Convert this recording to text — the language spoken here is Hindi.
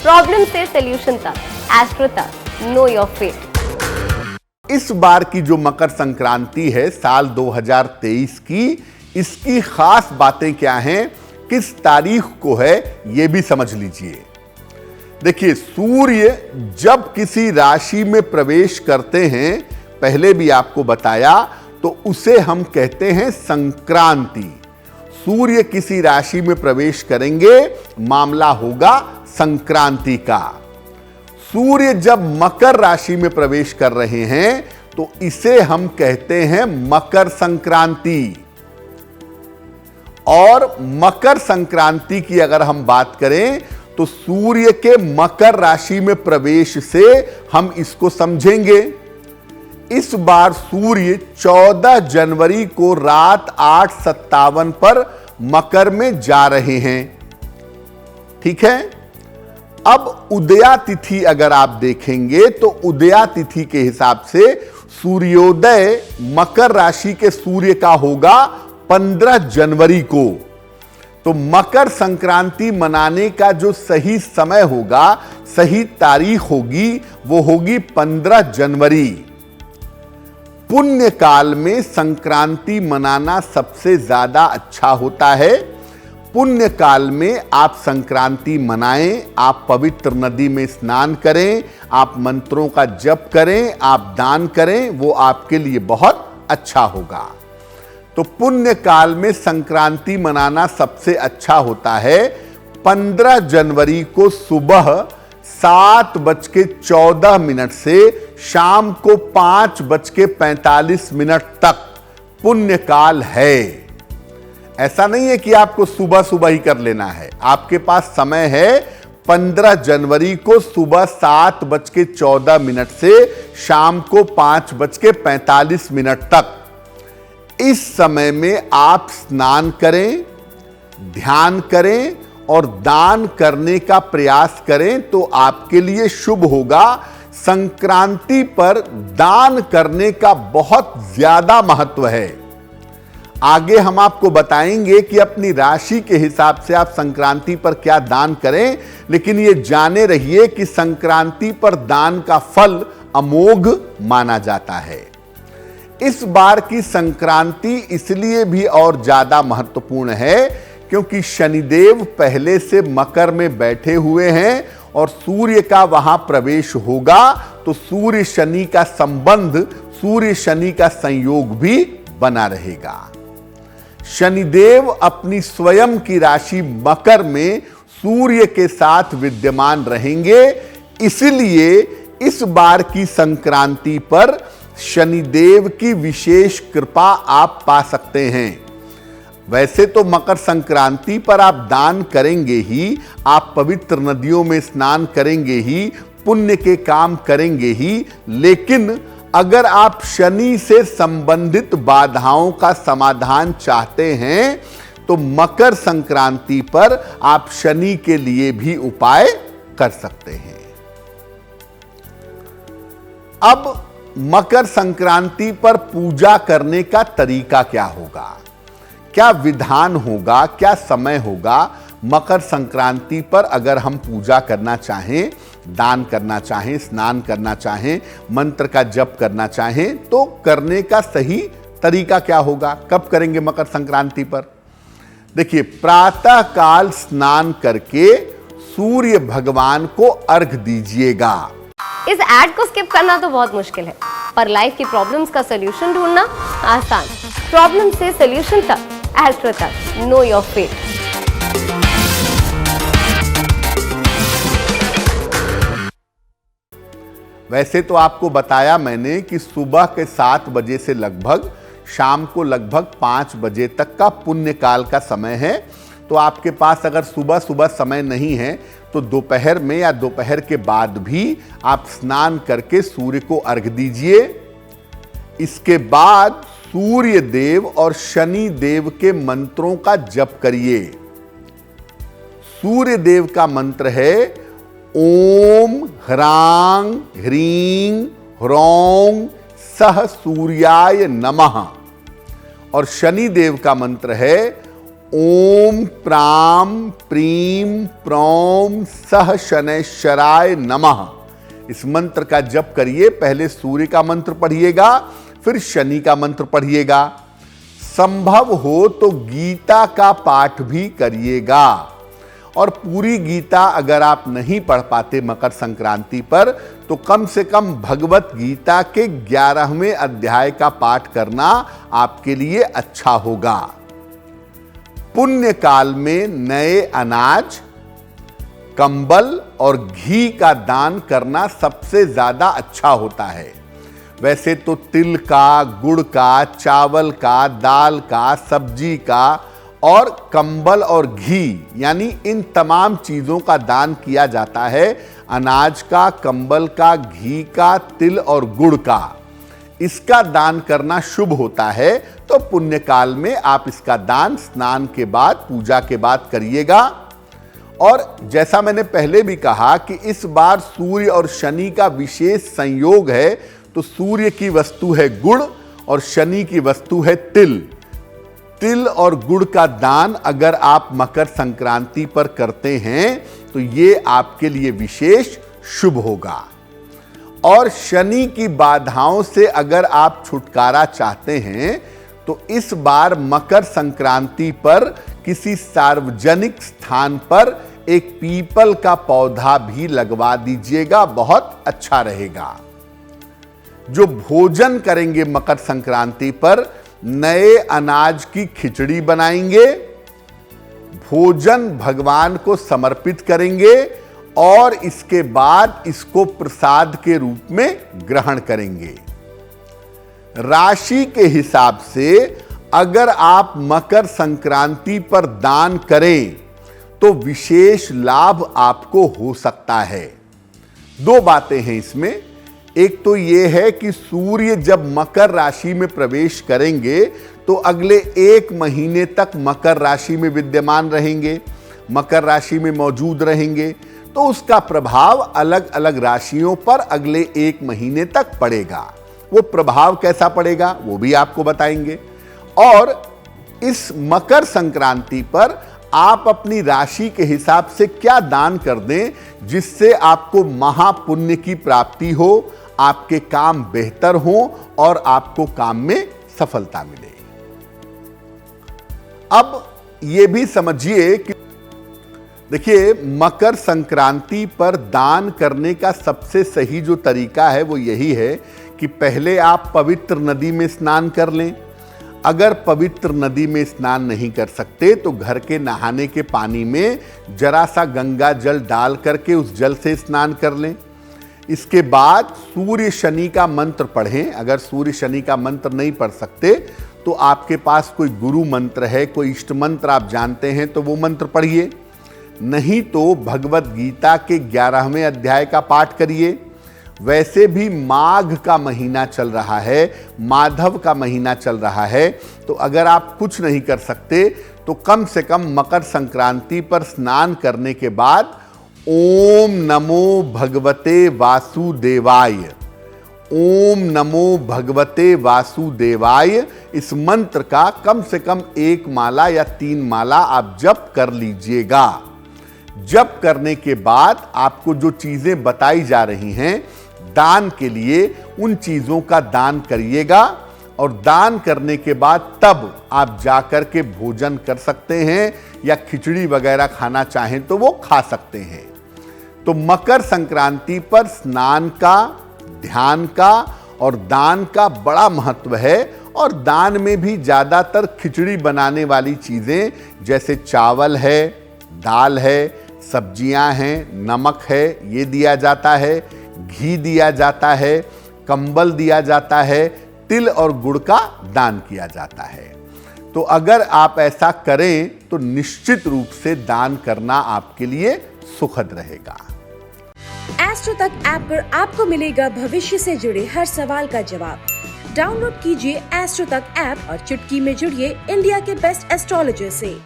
प्रॉब्लम से सॉल्यूशन तक, एस्ट्रो तक, नो योर फेट। इस बार की जो मकर संक्रांति है साल 2023 की, इसकी खास बातें क्या हैं, किस तारीख को है, यह भी समझ लीजिए। देखिए, सूर्य जब किसी राशि में प्रवेश करते हैं, पहले भी आपको बताया, तो उसे हम कहते हैं संक्रांति। सूर्य किसी राशि में प्रवेश करेंगे, मामला होगा संक्रांति का। सूर्य जब मकर राशि में प्रवेश कर रहे हैं, तो इसे हम कहते हैं मकर संक्रांति। और मकर संक्रांति की अगर हम बात करें, तो सूर्य के मकर राशि में प्रवेश से हम इसको समझेंगे। इस बार सूर्य 14 जनवरी को रात 8:57 पर मकर में जा रहे हैं। ठीक है। अब उदया तिथि अगर आप देखेंगे, तो उदया तिथि के हिसाब से सूर्योदय मकर राशि के सूर्य का होगा 15 जनवरी को। तो मकर संक्रांति मनाने का जो सही समय होगा, सही तारीख होगी, वो होगी 15 जनवरी। पुण्य काल में संक्रांति मनाना सबसे ज्यादा अच्छा होता है। पुण्य काल में आप संक्रांति मनाएं, आप पवित्र नदी में स्नान करें, आप मंत्रों का जप करें, आप दान करें, वो आपके लिए बहुत अच्छा होगा। तो पुण्य काल में संक्रांति मनाना सबसे अच्छा होता है। 15 जनवरी को सुबह 7:14 से शाम को 5:45 तक पुण्य काल है। ऐसा नहीं है कि आपको सुबह सुबह ही कर लेना है, आपके पास समय है। 15 जनवरी को सुबह 7:14 से शाम को 5:45 तक, इस समय में आप स्नान करें, ध्यान करें और दान करने का प्रयास करें, तो आपके लिए शुभ होगा। संक्रांति पर दान करने का बहुत ज्यादा महत्व है। आगे हम आपको बताएंगे कि अपनी राशि के हिसाब से आप संक्रांति पर क्या दान करें, लेकिन ये जाने रहिए कि संक्रांति पर दान का फल अमोघ माना जाता है। इस बार की संक्रांति इसलिए भी और ज्यादा महत्वपूर्ण है क्योंकि शनिदेव पहले से मकर में बैठे हुए हैं और सूर्य का वहां प्रवेश होगा, तो सूर्य शनि का संबंध, सूर्य शनि का संयोग भी बना रहेगा। शनिदेव अपनी स्वयं की राशि मकर में सूर्य के साथ विद्यमान रहेंगे, इसलिए इस बार की संक्रांति पर शनिदेव की विशेष कृपा आप पा सकते हैं। वैसे तो मकर संक्रांति पर आप दान करेंगे ही, आप पवित्र नदियों में स्नान करेंगे ही, पुण्य के काम करेंगे ही, लेकिन अगर आप शनि से संबंधित बाधाओं का समाधान चाहते हैं, तो मकर संक्रांति पर आप शनि के लिए भी उपाय कर सकते हैं। अब मकर संक्रांति पर पूजा करने का तरीका क्या होगा, क्या विधान होगा, क्या समय होगा। मकर संक्रांति पर अगर हम पूजा करना चाहें, दान करना चाहें, स्नान करना चाहें, मंत्र का जप करना चाहें, तो करने का सही तरीका क्या होगा, कब करेंगे मकर संक्रांति पर। देखिए, प्रातः काल स्नान करके सूर्य भगवान को अर्घ दीजिएगा। इस ऐड को स्किप करना तो बहुत मुश्किल है, पर लाइफ की प्रॉब्लम्स का सॉल्यूशन ढूंढना आसान। प्रॉब्लम से सॉल्यूशन तक, एस्ट्रो तक, नो योर फेट। वैसे तो आपको बताया मैंने कि सुबह के 7 बजे से लगभग शाम को लगभग 5 बजे तक का पुण्य काल का समय है। तो आपके पास अगर सुबह सुबह समय नहीं है, तो दोपहर में या दोपहर के बाद भी आप स्नान करके सूर्य को अर्घ दीजिए। इसके बाद सूर्य देव और शनि देव के मंत्रों का जप करिए। सूर्य देव का मंत्र है ओम ह्रांग ह्रीं ह्रौं सह सूर्याय नमः, और शनि देव का मंत्र है ओम प्राम प्रीम प्रौम सह शनैश्चराय नमः। इस मंत्र का जप करिए। पहले सूर्य का मंत्र पढ़िएगा, फिर शनि का मंत्र पढ़िएगा। संभव हो तो गीता का पाठ भी करिएगा। और पूरी गीता अगर आप नहीं पढ़ पाते मकर संक्रांति पर, तो कम से कम भगवत गीता के 11वें अध्याय का पाठ करना आपके लिए अच्छा होगा। पुण्य काल में नए अनाज, कंबल और घी का दान करना सबसे ज्यादा अच्छा होता है। वैसे तो तिल का, गुड़ का, चावल का, दाल का, सब्जी का और कंबल और घी, यानी इन तमाम चीजों का दान किया जाता है। अनाज का, कंबल का, घी का, तिल और गुड़ का, इसका दान करना शुभ होता है। तो पुण्य काल में आप इसका दान स्नान के बाद, पूजा के बाद करिएगा। और जैसा मैंने पहले भी कहा कि इस बार सूर्य और शनि का विशेष संयोग है। तो सूर्य की वस्तु है गुड़ और शनि की वस्तु है तिल। तिल और गुड़ का दान अगर आप मकर संक्रांति पर करते हैं तो ये आपके लिए विशेष शुभ होगा। और शनि की बाधाओं से अगर आप छुटकारा चाहते हैं तो इस बार मकर संक्रांति पर किसी सार्वजनिक स्थान पर एक पीपल का पौधा भी लगवा दीजिएगा, बहुत अच्छा रहेगा। जो भोजन करेंगे मकर संक्रांति पर, नए अनाज की खिचड़ी बनाएंगे, भोजन भगवान को समर्पित करेंगे और इसके बाद इसको प्रसाद के रूप में ग्रहण करेंगे। राशि के हिसाब से अगर आप मकर संक्रांति पर दान करें तो विशेष लाभ आपको हो सकता है। दो बातें हैं इसमें। एक तो यह है कि सूर्य जब मकर राशि में प्रवेश करेंगे तो अगले 1 महीने तक मकर राशि में विद्यमान रहेंगे, मकर राशि में मौजूद रहेंगे। तो उसका प्रभाव अलग अलग राशियों पर अगले 1 महीने तक पड़ेगा। वो प्रभाव कैसा पड़ेगा वो भी आपको बताएंगे। और इस मकर संक्रांति पर आप अपनी राशि के हिसाब से क्या दान कर दें जिससे आपको महापुण्य की प्राप्ति हो, आपके काम बेहतर हो और आपको काम में सफलता मिले। अब यह भी समझिए कि देखिए, मकर संक्रांति पर दान करने का सबसे सही जो तरीका है वो यही है कि पहले आप पवित्र नदी में स्नान कर लें। अगर पवित्र नदी में स्नान नहीं कर सकते तो घर के नहाने के पानी में जरा सा गंगा जल डाल करके उस जल से स्नान कर लें। इसके बाद सूर्य शनि का मंत्र पढ़ें। अगर सूर्य शनि का मंत्र नहीं पढ़ सकते तो आपके पास कोई गुरु मंत्र है, कोई इष्ट मंत्र आप जानते हैं तो वो मंत्र पढ़िए। नहीं तो भगवत गीता के 11वें अध्याय का पाठ करिए। वैसे भी माघ का महीना चल रहा है, माधव का महीना चल रहा है, तो अगर आप कुछ नहीं कर सकते तो कम से कम मकर संक्रांति पर स्नान करने के बाद ओम नमो भगवते वासुदेवाय, ओम नमो भगवते वासुदेवाय, इस मंत्र का कम से कम 1 माला या 3 माला आप जप कर लीजिएगा। जप करने के बाद आपको जो चीजें बताई जा रही हैं दान के लिए, उन चीजों का दान करिएगा। और दान करने के बाद तब आप जाकर के भोजन कर सकते हैं या खिचड़ी वगैरह खाना चाहें तो वो खा सकते हैं। तो मकर संक्रांति पर स्नान का, ध्यान का और दान का बड़ा महत्व है। और दान में भी ज्यादातर खिचड़ी बनाने वाली चीजें जैसे चावल है, दाल है, सब्जियां हैं, नमक है, ये दिया जाता है, घी दिया जाता है, कंबल दिया जाता है, तिल और गुड़ का दान किया जाता है। तो अगर आप ऐसा करें तो निश्चित रूप से दान करना आपके लिए सुखद रहेगा। एस्ट्रो तक ऐप पर आपको मिलेगा भविष्य से जुड़े हर सवाल का जवाब। डाउनलोड कीजिए एस्ट्रो तक ऐप और चुटकी में जुड़िए इंडिया के बेस्ट एस्ट्रोलॉजर से।